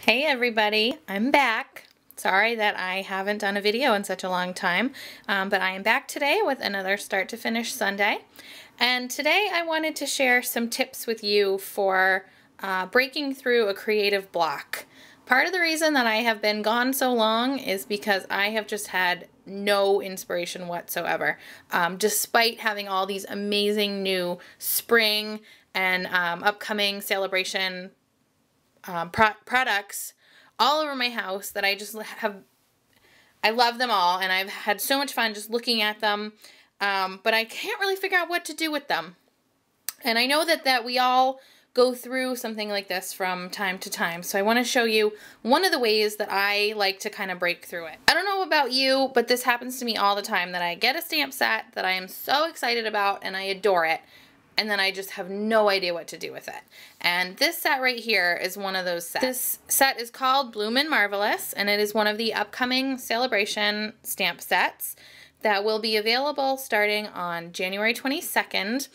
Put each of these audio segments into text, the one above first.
Hey everybody, I'm back. Sorry that I haven't done a video in such a long time, but I am back today with another Start to Finish Sunday. And today I wanted to share some tips with you for breaking through a creative block. Part of the reason that I have been gone so long is because I have just had no inspiration whatsoever. Despite having all these amazing new spring and upcoming Sale-a-Bration products all over my house that I just I love them all, and I've had so much fun just looking at them, but I can't really figure out what to do with them. And I know that we all go through something like this from time to time, so I want to show you one of the ways that I like to kind of break through it. I don't know about you, but this happens to me all the time, that I get a stamp set that I am so excited about and I adore it, and then I just have no idea what to do with it. And this set right here is one of those sets. This set is called Bloomin' Marvelous, and it is one of the upcoming Sale-a-Bration stamp sets that will be available starting on January 22nd.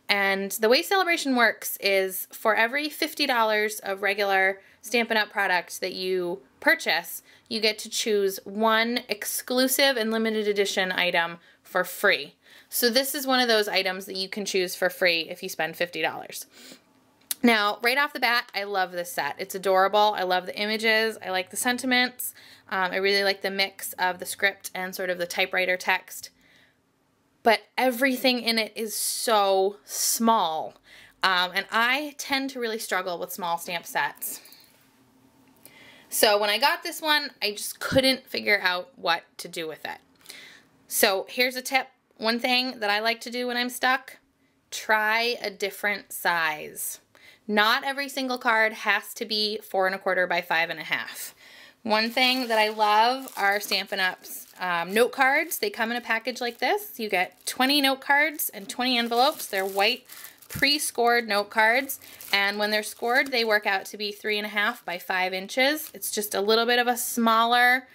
And the way Sale-a-Bration works is for every $50 of regular Stampin' Up! Product that you purchase, you get to choose one exclusive and limited edition item for free. So this is one of those items that you can choose for free if you spend $50. Now, right off the bat, I love this set. It's adorable. I love the images. I like the sentiments. I really like the mix of the script and sort of the typewriter text. But everything in it is so small. And I tend to really struggle with small stamp sets. So when I got this one, I just couldn't figure out what to do with it. So here's a tip. One thing that I like to do when I'm stuck, try a different size. Not every single card has to be 4 1/4 by 5 1/2. One thing that I love are Stampin' Up's note cards. They come in a package like this. You get 20 note cards and 20 envelopes. They're white pre-scored note cards, and when they're scored, they work out to be 3 1/2 by 5 inches. It's just a little bit of a smaller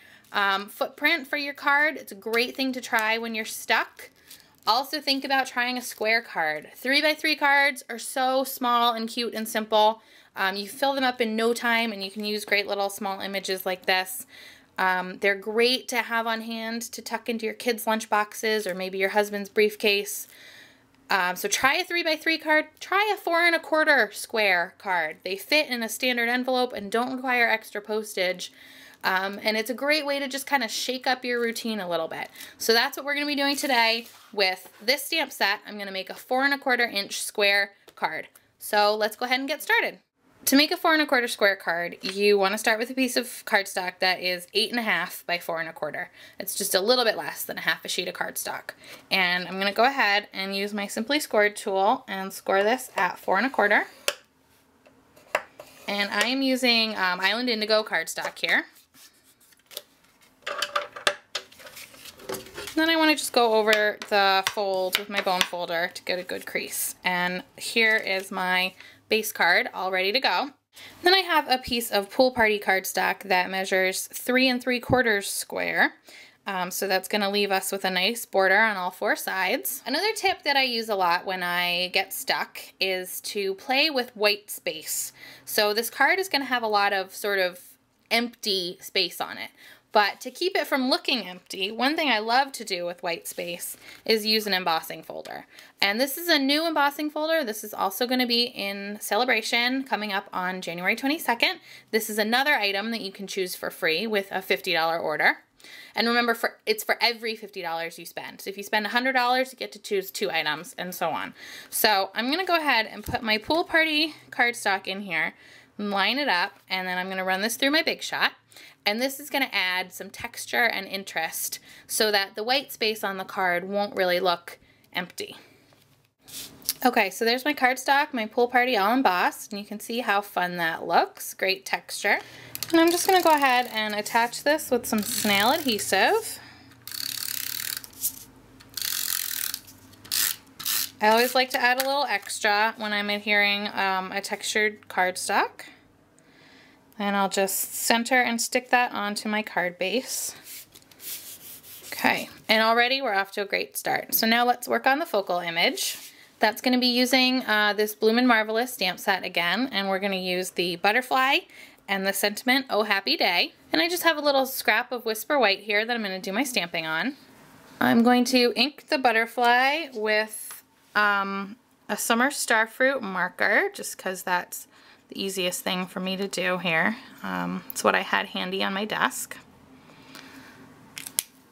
footprint for your card. It's a great thing to try when you're stuck. Also think about trying a square card. 3 by 3 cards are so small and cute and simple. You fill them up in no time, and you can use great little small images like this. They're great to have on hand to tuck into your kids' lunch boxes or maybe your husband's briefcase. So try a 3 by 3 card. Try a 4 1/4 square card. They fit in a standard envelope and don't require extra postage. And it's a great way to just kind of shake up your routine a little bit. So that's what we're going to be doing today with this stamp set. I'm going to make a 4 1/4 inch square card. So let's go ahead and get started. To make a 4 1/4 square card, you want to start with a piece of cardstock that is 8 1/2 by 4 1/4. It's just a little bit less than half a sheet of cardstock. And I'm going to go ahead and use my Simply Scored tool and score this at 4 1/4. And I am using Island Indigo cardstock here. Then I want to just go over the fold with my bone folder to get a good crease. And here is my base card all ready to go. Then I have a piece of Pool Party cardstock that measures 3 3/4 square. So that's going to leave us with a nice border on all 4 sides. Another tip that I use a lot when I get stuck is to play with white space. So this card is going to have a lot of sort of empty space on it. But to keep it from looking empty, one thing I love to do with white space is use an embossing folder. And this is a new embossing folder. This is also going to be in Sale-a-Bration coming up on January 22nd. This is another item that you can choose for free with a $50 order. And remember, it's for every $50 you spend. So if you spend $100, you get to choose 2 items and so on. So I'm going to go ahead and put my Pool Party cardstock in here, line it up, and then I'm going to run this through my Big Shot. And this is going to add some texture and interest so that the white space on the card won't really look empty. Okay, so there's my cardstock, my Pool Party all embossed, and you can see how fun that looks. Great texture. And I'm just going to go ahead and attach this with some snail adhesive. I always like to add a little extra when I'm adhering a textured cardstock. And I'll just center and stick that onto my card base. Okay, and already we're off to a great start. So now let's work on the focal image. That's going to be using this Bloomin' Marvelous stamp set again, and we're going to use the butterfly and the sentiment, "Oh Happy Day." And I just have a little scrap of Whisper White here that I'm going to do my stamping on. I'm going to ink the butterfly with a Summer Starfruit marker, just because that's the easiest thing for me to do here. It's what I had handy on my desk.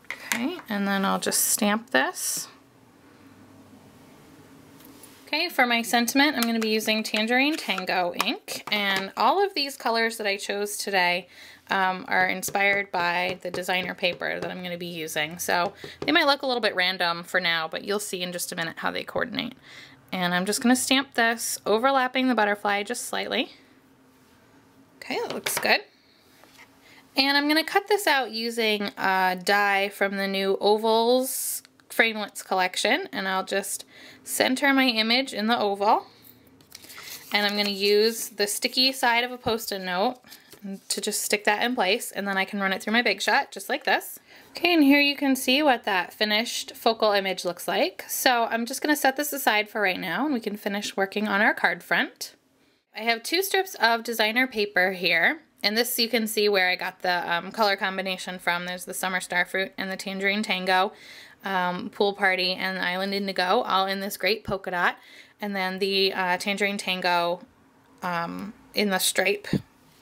Okay, and then I'll just stamp this. Okay, for my sentiment, I'm going to be using Tangerine Tango ink, and all of these colors that I chose today are inspired by the designer paper that I'm going to be using. So they might look a little bit random for now, but you'll see in just a minute how they coordinate. And I'm just going to stamp this, overlapping the butterfly just slightly. Okay, that looks good. And I'm going to cut this out using a die from the new Ovals Framelits collection, and I'll just center my image in the oval, and I'm going to use the sticky side of a Post-it note to just stick that in place, and then I can run it through my Big Shot just like this. Okay, and here you can see what that finished focal image looks like. So I'm just going to set this aside for right now, and we can finish working on our card front. I have 2 strips of designer paper here, and this you can see where I got the color combination from. There's the Summer Starfruit and the Tangerine Tango, Pool Party, and Island Indigo, all in this great polka dot, and then the Tangerine Tango in the stripe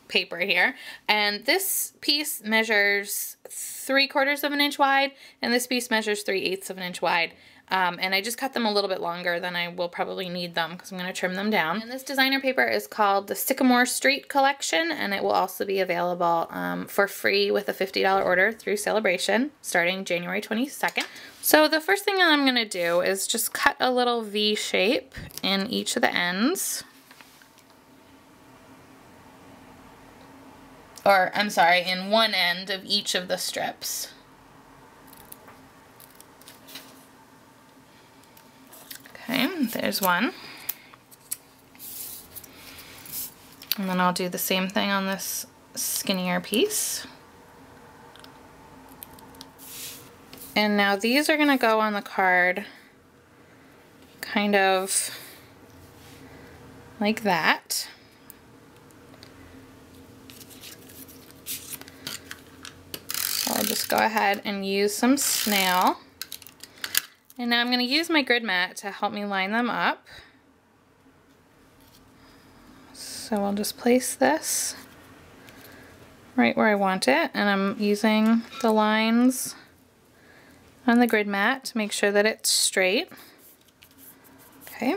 paper here. And this piece measures 3/4 of an inch wide, and this piece measures 3/8 of an inch wide. And I just cut them a little bit longer than I will probably need them because I'm going to trim them down. And this designer paper is called the Sycamore Street Collection, and it will also be available for free with a $50 order through Sale-a-Bration starting January 22nd. So the first thing that I'm going to do is just cut a little V shape in each of the ends. Or, I'm sorry, in one end of each of the strips. Okay, there's one. And then I'll do the same thing on this skinnier piece. And now these are going to go on the card kind of like that. So I'll just go ahead and use some snail. And now I'm going to use my grid mat to help me line them up. So I'll just place this right where I want it, and I'm using the lines on the grid mat to make sure that it's straight. Okay.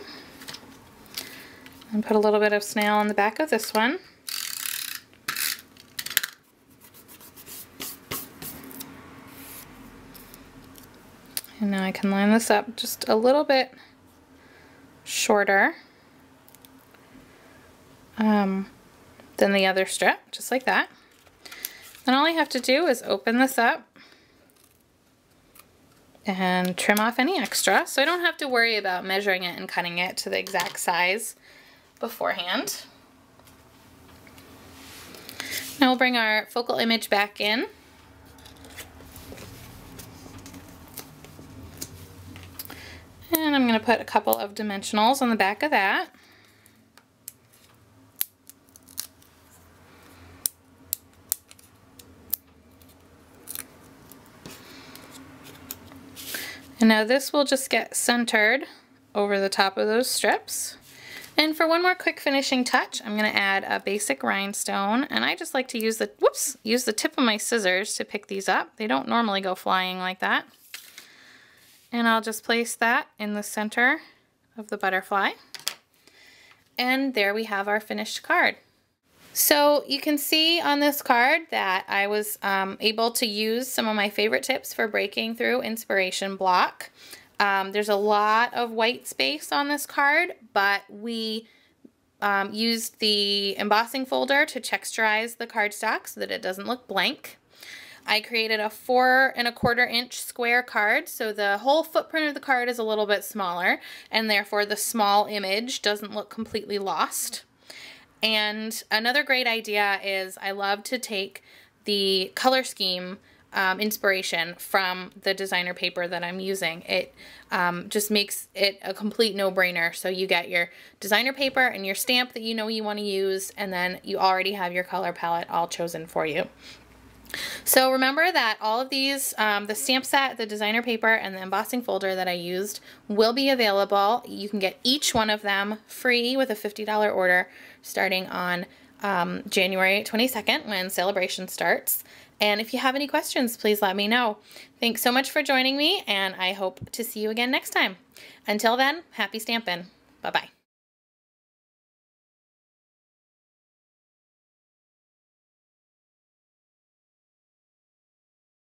And put a little bit of snail on the back of this one. And now I can line this up just a little bit shorter than the other strip, just like that. Then all I have to do is open this up and trim off any extra, so I don't have to worry about measuring it and cutting it to the exact size beforehand. Now we'll bring our focal image back in. And I'm going to put a couple of dimensionals on the back of that. And now this will just get centered over the top of those strips. And for one more quick finishing touch, I'm going to add a basic rhinestone, and I just like to use the tip of my scissors to pick these up. They don't normally go flying like that. And I'll just place that in the center of the butterfly. And there we have our finished card. So you can see on this card that I was able to use some of my favorite tips for breaking through inspiration block. There's a lot of white space on this card, but we used the embossing folder to texturize the cardstock so that it doesn't look blank. I created a 4 1/4 inch square card, so the whole footprint of the card is a little bit smaller, and therefore the small image doesn't look completely lost. And another great idea is I love to take the color scheme inspiration from the designer paper that I'm using. It just makes it a complete no-brainer. So you get your designer paper and your stamp that you know you want to use, and then you already have your color palette all chosen for you. So remember that all of these, the stamp set, the designer paper, and the embossing folder that I used will be available. You can get each one of them free with a $50 order starting on January 22nd when Sale-a-Bration starts. And if you have any questions, please let me know. Thanks so much for joining me, and I hope to see you again next time. Until then, happy stampin'. Bye-bye.